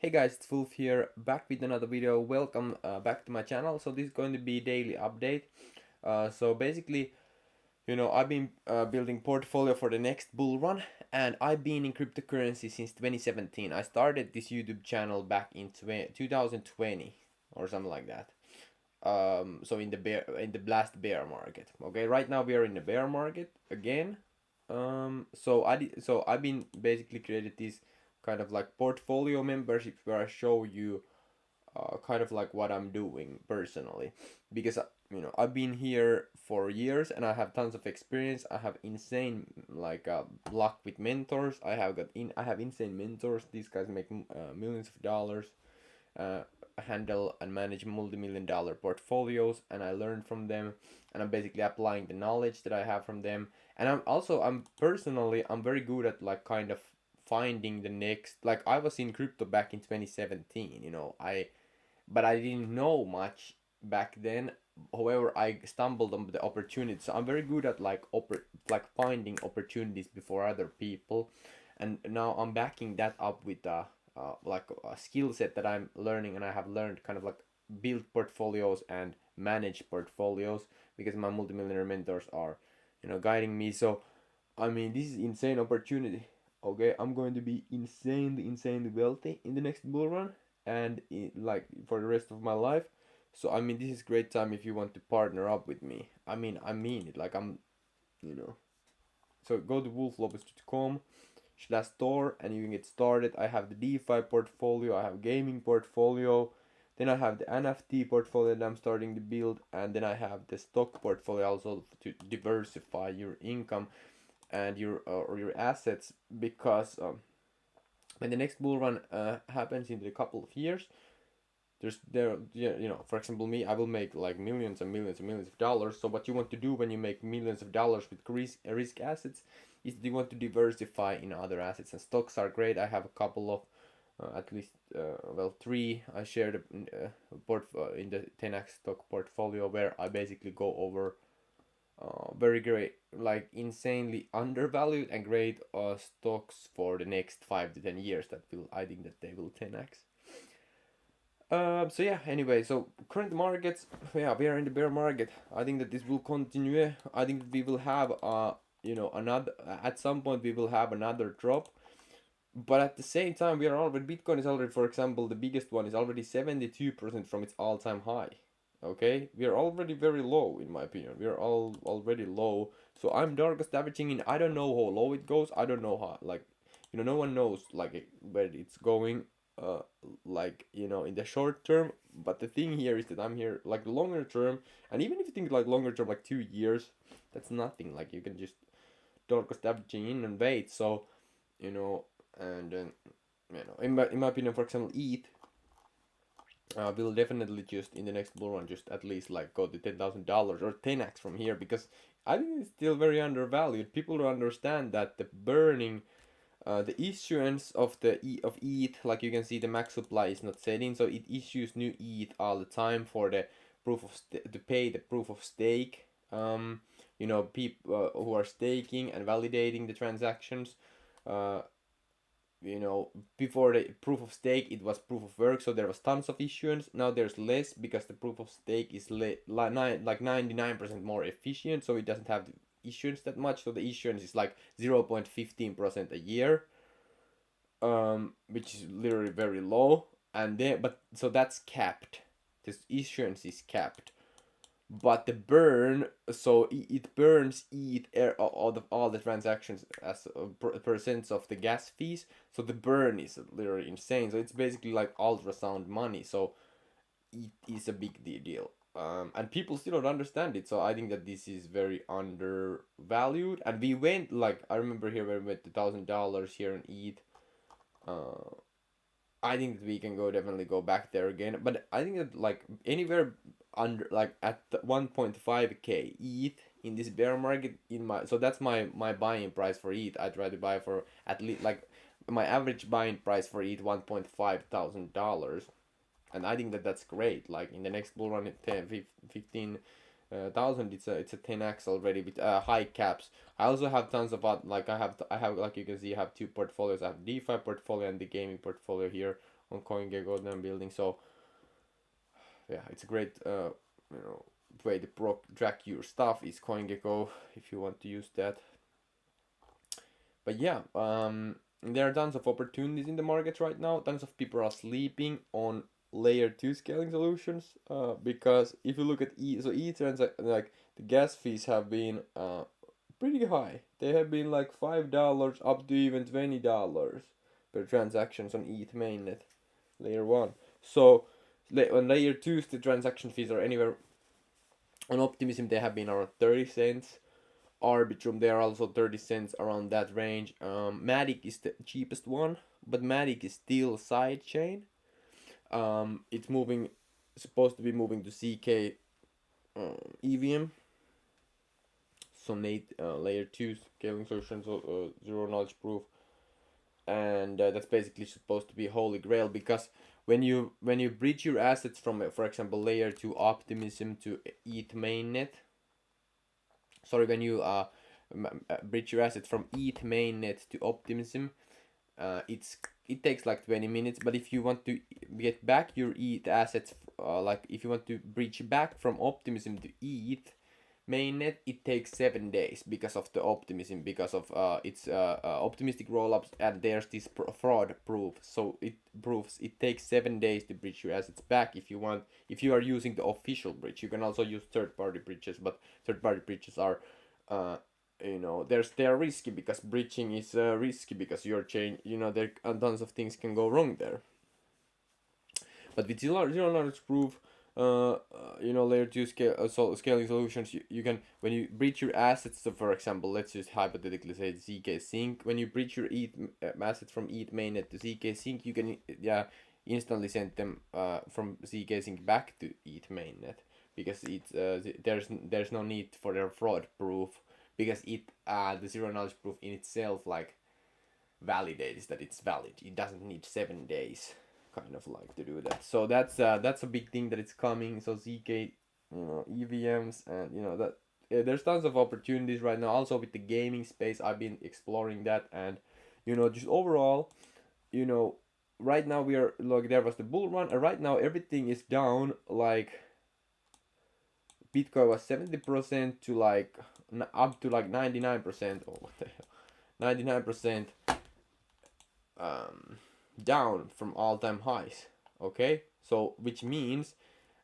Hey guys, it's Wolf here, back with another video. Welcome back to my channel. So this is going to be daily update. So basically, I've been building portfolio for the next bull run, and I've been in cryptocurrency since 2017. I started this YouTube channel back in 2020 or something like that. So in the last bear market. Okay, right now we are in the bear market again. So I've been basically created this kind of like portfolio membership where I show you kind of like what I'm doing personally, because I've been here for years and I have tons of experience. I have insane luck with mentors. I have insane mentors. These guys make millions of dollars, uh, handle and manage multi-million dollar portfolios, and I learn from them, and I'm basically applying the knowledge that I have from them. And I'm very good at like kind of finding the next, like I was in crypto back in 2017, but I didn't know much back then. However, I stumbled on the opportunity, so I'm very good at like finding opportunities before other people, and now I'm backing that up with like a skill set that I'm learning, and I have learned kind of like build portfolios and manage portfolios because my multimillionaire mentors are, guiding me. So I mean, this is insane opportunity. Okay, I'm going to be insanely wealthy in the next bull run, and like for the rest of my life. So I mean, this is great time if you want to partner up with me. I mean it. Like you know. So go to wolflopez.com/store and you can get started. I have the DeFi portfolio, I have gaming portfolio, then I have the NFT portfolio that I'm starting to build, and then I have the stock portfolio also to diversify your income and your or your assets, because when the next bull run happens in a couple of years, for example, me, I will make like millions and millions and millions of dollars. So what you want to do when you make millions of dollars with risk assets is that you want to diversify in other assets, and stocks are great. I have a couple of at least three I shared in the 10x stock portfolio, where I basically go over very great, like insanely undervalued and great stocks for the next 5 to 10 years that will, I think that they will 10x. So yeah, anyway, so current markets, yeah, we are in the bear market. I think that this will continue. I think we will have another, at some point we will have another drop. But at the same time, we are already, Bitcoin is already, for example, the biggest one is already 72% from its all-time high. Okay, we are already very low in my opinion. We are all already low. So I'm darkest averaging in. I don't know how low it goes. I don't know how, like, no one knows like where it's going. Uh, in the short term. But the thing here is that I'm here like longer term, and even if you think like longer term, like 2 years, that's nothing. Like you can just darkest averaging in and wait. So you know, and then in my opinion, for example, ETH will definitely just in the next bull run just at least like go to $10,000 or 10x from here, because I think it's still very undervalued. People don't understand that the issuance of of ETH, like you can see, the max supply is not setting, so it issues new ETH all the time for the to pay the proof of stake. People who are staking and validating the transactions. Uh, Before the proof of stake it was proof of work, so there was tons of issuance. Now there's less because the proof of stake is like 99% more efficient, so it doesn't have the issuance that much. So the issuance is like 0.15% a year, which is literally very low. And then, but so that's capped. This issuance is capped, but the burn, so it burns all the transactions as percents of the gas fees. So the burn is literally insane. So it's basically like ultrasound money. So it is a big deal. And people still don't understand it. So I think that this is very undervalued. And we went, like, I remember here when we went $1,000 here on ETH. Uh, I think that we can definitely go back there again. But I think that like anywhere under like at 1.5k ETH in this bear market, so that's my buying price for ETH. I try to buy for at least like my average buying price for ETH $1,500, and I think that that's great. Like in the next bull run, 10, 15, thousand. It's a 10x already with high caps. I also have tons of like I have like you can see I have two portfolios. I have DeFi portfolio and the gaming portfolio here on CoinGecko that I'm building. So yeah, it's a great you know way to track your stuff is CoinGecko if you want to use that. But yeah, there are tons of opportunities in the markets right now. Tons of people are sleeping on layer 2 scaling solutions because if you look at so like the gas fees have been pretty high. They have been like $5 up to even $20 per transactions on ETH mainnet layer 1. So on layer 2 the transaction fees are anywhere on Optimism they have been around 30 cents. Arbitrum, they are also 30 cents around that range. Matic is the cheapest one, but Matic is still sidechain. It's supposed to be moving to CK EVM, so layer 2 scaling solutions, zero knowledge proof, and that's basically supposed to be holy grail because when you bridge your assets from, for example, layer 2 Optimism to ETH mainnet, sorry, when you bridge your assets from ETH mainnet to Optimism, it takes like 20 minutes. But if you want to get back your ETH assets, like if you want to bridge back from Optimism to ETH mainnet, it takes 7 days because of the Optimism, because of its optimistic rollups, and there's this fraud proof. So it proves it takes 7 days to bridge your assets back. If you are using the official bridge, you can also use third-party bridges, but third-party bridges are they're risky because bridging is risky because your chain, there tons of things can go wrong there. But with zero knowledge proof, layer 2 scaling solutions, you can, when you bridge your assets, so for example, let's just hypothetically say ZK Sync, when you bridge your ETH assets from ETH mainnet to ZK Sync, you can instantly send them from ZK Sync back to ETH mainnet because it's there's no need for their fraud proof because the zero knowledge proof in itself like validates that it's valid. It doesn't need 7 days kind of like to do that. So that's a big thing that it's coming. So ZK EVMs, and that there's tons of opportunities right now. Also with the gaming space, I've been exploring that, and just overall, right now we are like, there was the bull run, and right now everything is down. Like Bitcoin was 70% to like up to like 99%. Oh, what the hell, 99% down from all-time highs. Okay, so which means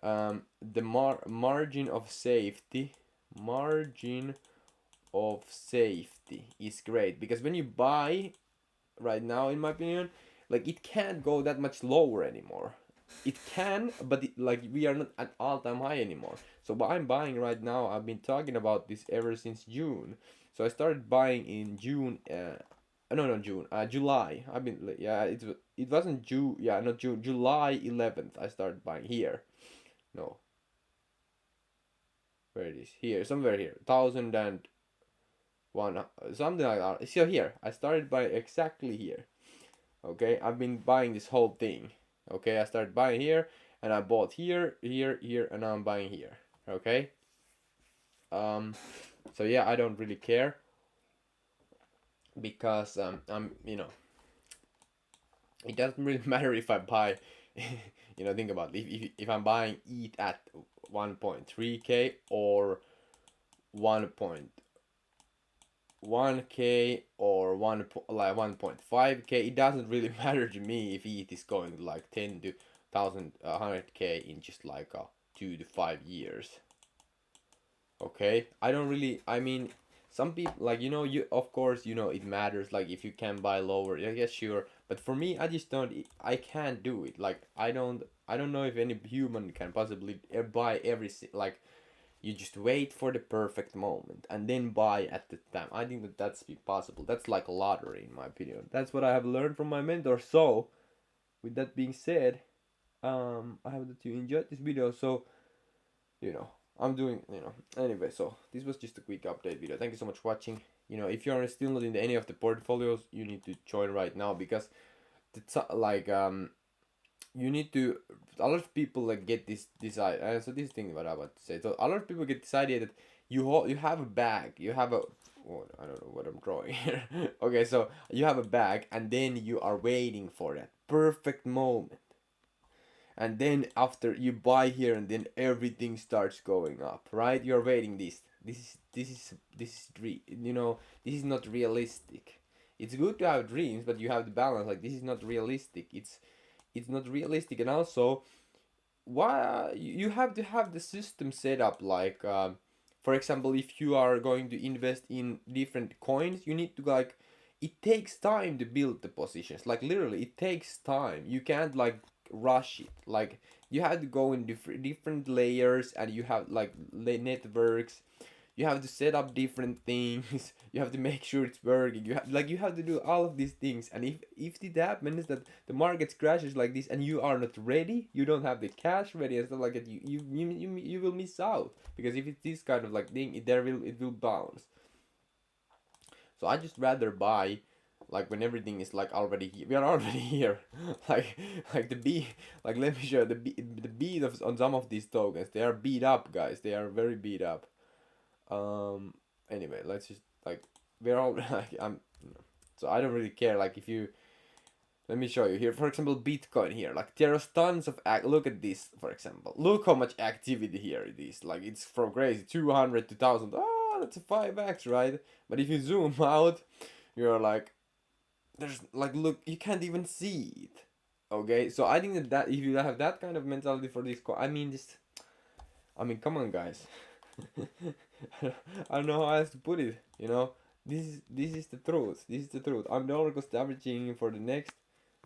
the margin of safety is great, because when you buy right now, in my opinion, like it can't go that much lower anymore. It can, but like we are not at all-time high anymore. So what I'm buying right now, I've been talking about this ever since June. So I started buying in June. No, June. July. I've been, yeah. It wasn't June. Yeah, not June. July 11th. I started buying here. No. Where it is? Here, somewhere here. 1001, something like that. So here, I started buying exactly here. Okay, I've been buying this whole thing. Okay, I started buying here, and I bought here, here, and now I'm buying here. Okay. So yeah, I don't really care because I'm it doesn't really matter if I buy think about it. If I'm buying ETH at 1.3k or 1.1k or 1.5k, it doesn't really matter to me if ETH is going like 10 to 100k in just like 2 to 5 years. Okay, I don't really, I mean, some people, like, you, of course, it matters, like, if you can buy lower, yeah, yeah, sure, but for me, I just don't, I can't do it. Like, I don't know if any human can possibly buy like, you just wait for the perfect moment and then buy at the time. I think that's possible. That's like a lottery, in my opinion. That's what I have learned from my mentor. So with that being said, I hope that you enjoyed this video. So I'm doing, anyway, so this was just a quick update video. Thank you so much for watching. If you're still not in any of the portfolios, you need to join right now, because the you need to, a lot of people like get this idea. So this thing what I want to say, so a lot of people get this idea that you have a bag, you have a, oh, I don't know what I'm drawing here. Okay, so you have a bag and then you are waiting for that perfect moment, and then after you buy here and then everything starts going up, right? You're waiting you know, this is not realistic. It's good to have dreams, but you have to balance, like this is not realistic. It's not realistic. And also, why you have to have the system set up, like for example, if you are going to invest in different coins, you need to like, it takes time to build the positions, like literally it takes time. You can't like rush it, like you have to go in different layers, and you have like networks, you have to set up different things. You have to make sure it's working. You have to do all of these things. And if it happens that the market crashes like this and you are not ready, you don't have the cash ready and stuff like that, you will miss out, because if it's this kind of like thing, it will bounce. So I just rather buy like when everything is like already here. We are already here. like like the beat, like let me show you the beat of on some of these tokens. They are beat up, guys. They are very beat up. um Anyway, let's just like, we're all like, so I don't really care, like if you, let me show you here, for example, Bitcoin here, like there's tons of look at this, for example, look how much activity here it is, like it's from crazy 200 to 1000. Oh, that's a 5x, right? But if you zoom out, you're like, there's like, look, you can't even see it. Okay, so I think that if you have that kind of mentality for this I mean this, I mean, come on, guys. I don't know how else to put it. You know, this is the truth. This is the truth. I'm no longer averaging for the next,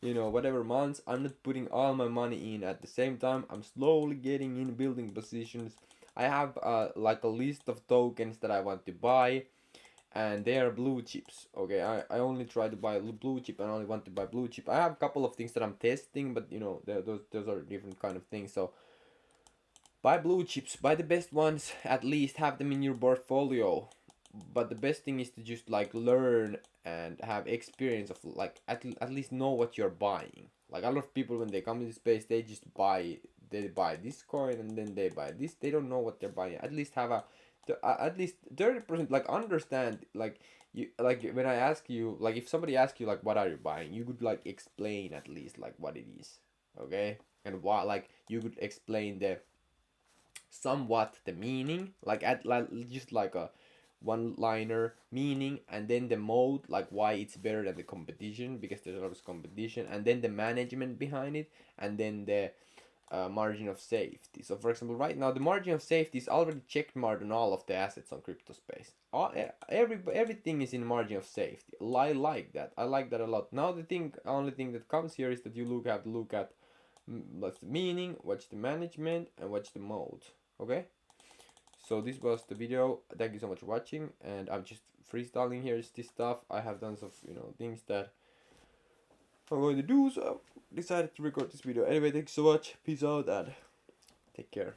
you know, whatever months. I'm not putting all my money in at the same time. I'm slowly getting in building positions. I have like a list of tokens that I want to buy, and they are blue chips. Okay, I only try to buy blue chip, and I only want to buy blue chip. I have a couple of things that I'm testing, but you know, those are different kind of things. So buy blue chips, buy the best ones, at least have them in your portfolio. But the best thing is to just like learn and have experience of like at least know what you're buying. Like a lot of people when they come to this space, they buy this coin and then they buy this. They don't know what they're buying. At least have at least 30%, like understand, like you, like when I ask you, like if somebody asks you like what are you buying, you could like explain at least like what it is. Okay, and why, like you could explain the somewhat the meaning, like at like just like a one liner meaning, and then the mode, like why it's better than the competition, because there's a lot of competition, and then the management behind it, and then the margin of safety. So for example, right now the margin of safety is already checked marked on all of the assets on crypto space. Everything is in margin of safety. I like that. I like that a lot. Now the only thing that comes here is that you have to look at what's the meaning, what's the management, and what's the mode. Okay, so this was the video. Thank you so much for watching, and I'm just freestyling here. Is this stuff I have done, some things that I'm going to do, so I decided to record this video. Anyway, thanks so much, peace out, and take care.